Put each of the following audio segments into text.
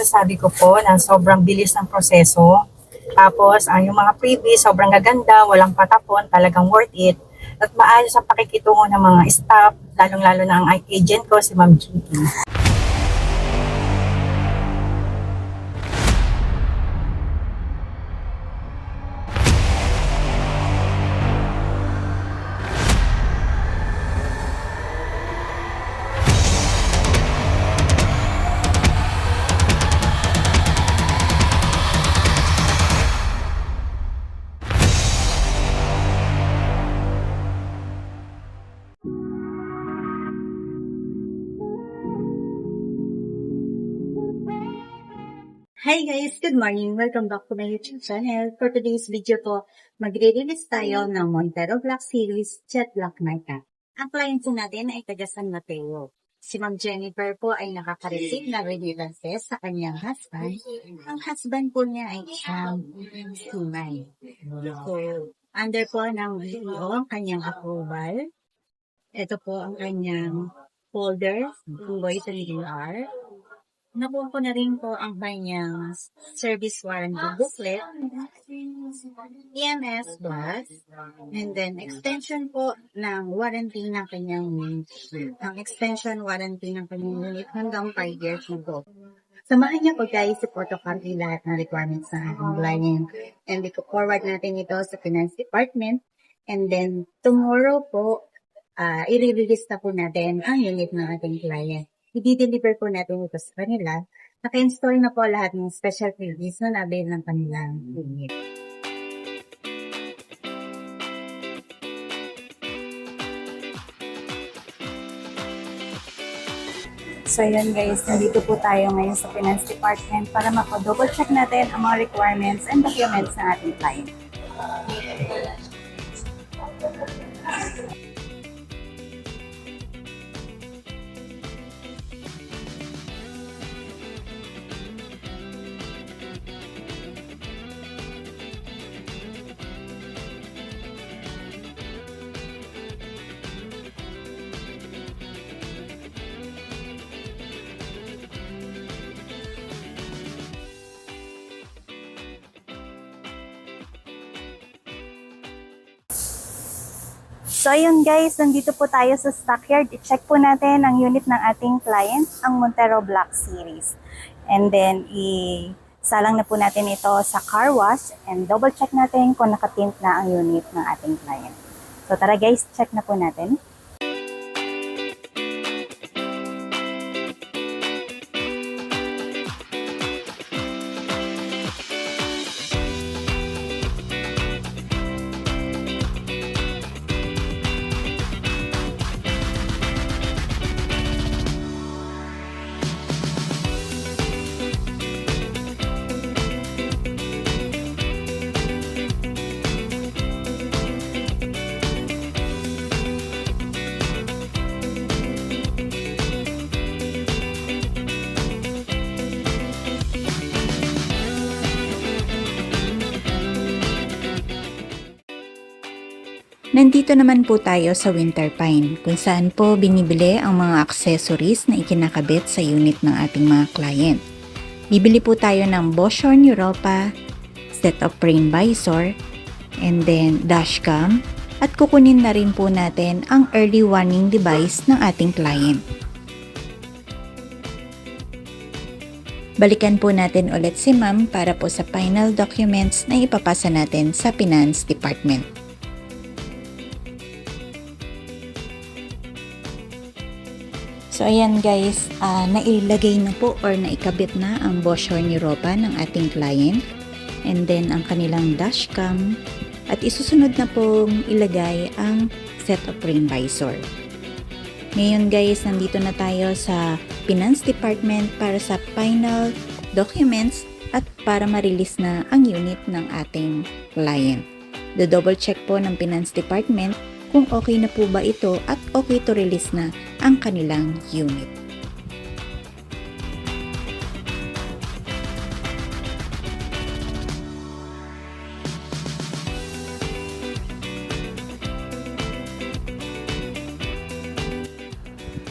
Sabi ko po na sobrang bilis ng proseso. Tapos, yung mga freebies, sobrang gaganda, walang patapon, talagang worth it. At maayos ang pakikitungo ng mga staff, lalong-lalo na ang agent ko, si Ma'am GP. Hi guys! Good morning! Welcome back to my YouTube channel. For today's video po, magre-release tayo ng Montero Black Series Jet Black Mica. Ang client po natin ay taga San Mateo. Si Ma'am Jennifer po ay nakaka-receive na remittances sa kanyang husband. Ang husband po niya ay isang sumay. So, under po ng video ang kanyang approval. Ito po ang kanyang folder, invoice and DR. Nakuha ko na rin po ang kanyang service warranty booklet, EMS Plus, and then extension po ng warranty ng kanyang ang extension warranty ng kanyang unit hanggang 5 years na po. Samahan niya po guys, i-photocopy lahat ng requirements ng ating client. And i-forward natin ito sa finance department. And then tomorrow po, i-release na po natin ang unit ng ating client. I-deliver po natin ito sa kanila. Naka-install na po lahat ng special freebies na na-avail ng kanilang unit. So yun guys, nandito po tayo ngayon sa Finance Department para mako-double check natin ang mga requirements and documents ng ating client. So ayun guys, nandito po tayo sa stockyard. I-check po natin ang unit ng ating client, ang Montero Black Series. And then, isalang na po natin ito sa car wash and double check natin kung nakatint na ang unit ng ating client. So tara guys, check na po natin. Nandito naman po tayo sa Winter Pine, kung saan po binibili ang mga accessories na ikinakabit sa unit ng ating mga client. Bibili po tayo ng Bosch Horn Europa, set of rain visor, and then dashcam, at kukunin na rin po natin ang early warning device ng ating client. Balikan po natin ulit si Ma'am para po sa final documents na ipapasa natin sa Finance Department. So ayan guys, nailagay na po or naikabit na ang Bosch Horn Europa ng ating client. And then ang kanilang dashcam. At isusunod na pong ilagay ang set of rain visor. Ngayon guys, nandito na tayo sa Finance Department para sa final documents at para ma-release na ang unit ng ating client. Do-double check po ng Finance Department kung okay na po ba ito at okay to release na ang kanilang unit.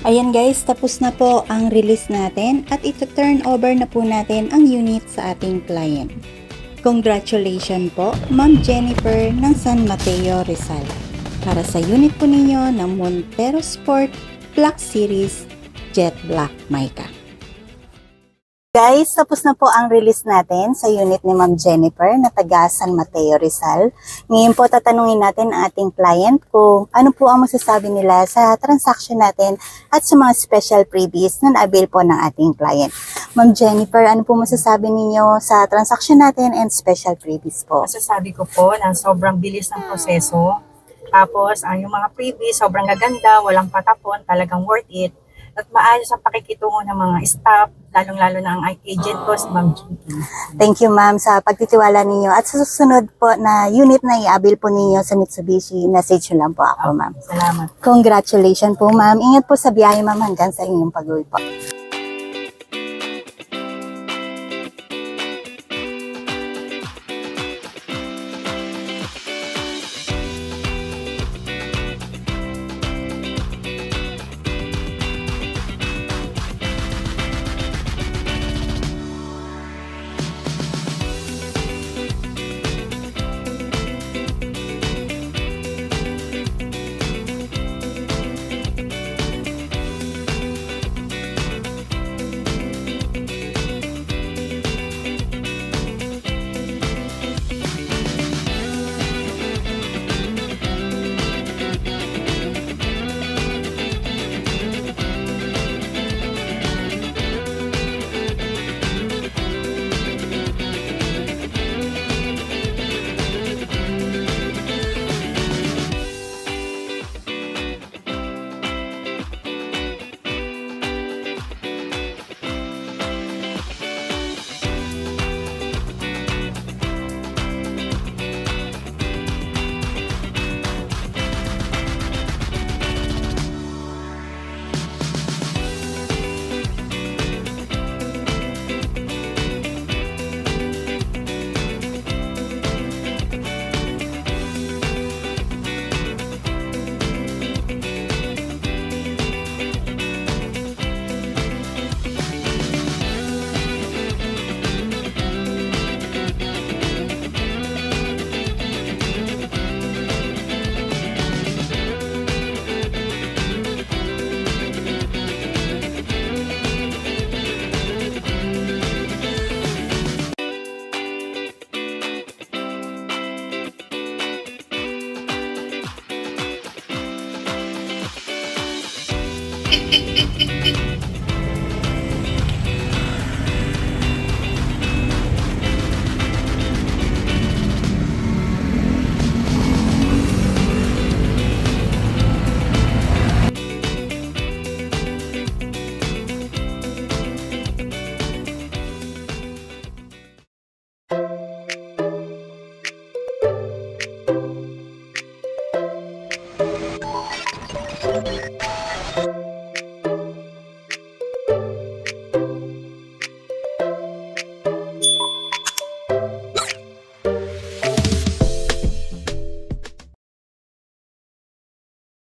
Ayan guys, tapos na po ang release natin at ito-turn over na po natin ang unit sa ating client. Congratulations po, Ma'am Jennifer ng San Mateo, Rizal. Para sa unit po ninyo ng Montero Sport Black Series Jet Black Mica. Guys, tapos na po ang release natin sa unit ni Ma'am Jennifer na taga San Mateo, Rizal. Ngayon po tatanungin natin ang ating client kung ano po ang masasabi nila sa transaction natin at sa mga special freebies na na-avail po ng ating client. Ma'am Jennifer, ano po masasabi ninyo sa transaction natin and special freebies po? Masasabi ko po na sobrang bilis ng proseso. Tapos, yung mga freebies, sobrang gaganda, walang patapon, talagang worth it. At maayos ang pakikitungo ng mga staff, lalong-lalo na ang agent ko, si Ma'am Jinky. Thank you ma'am sa pagtitiwala ninyo at sa susunod po na unit na i-avail po ninyo sa Mitsubishi, message nyo lang po ako ma'am. Salamat. Congratulations po ma'am. Ingat po sa biyahe ma'am hanggang sa inyong pag-uwi po.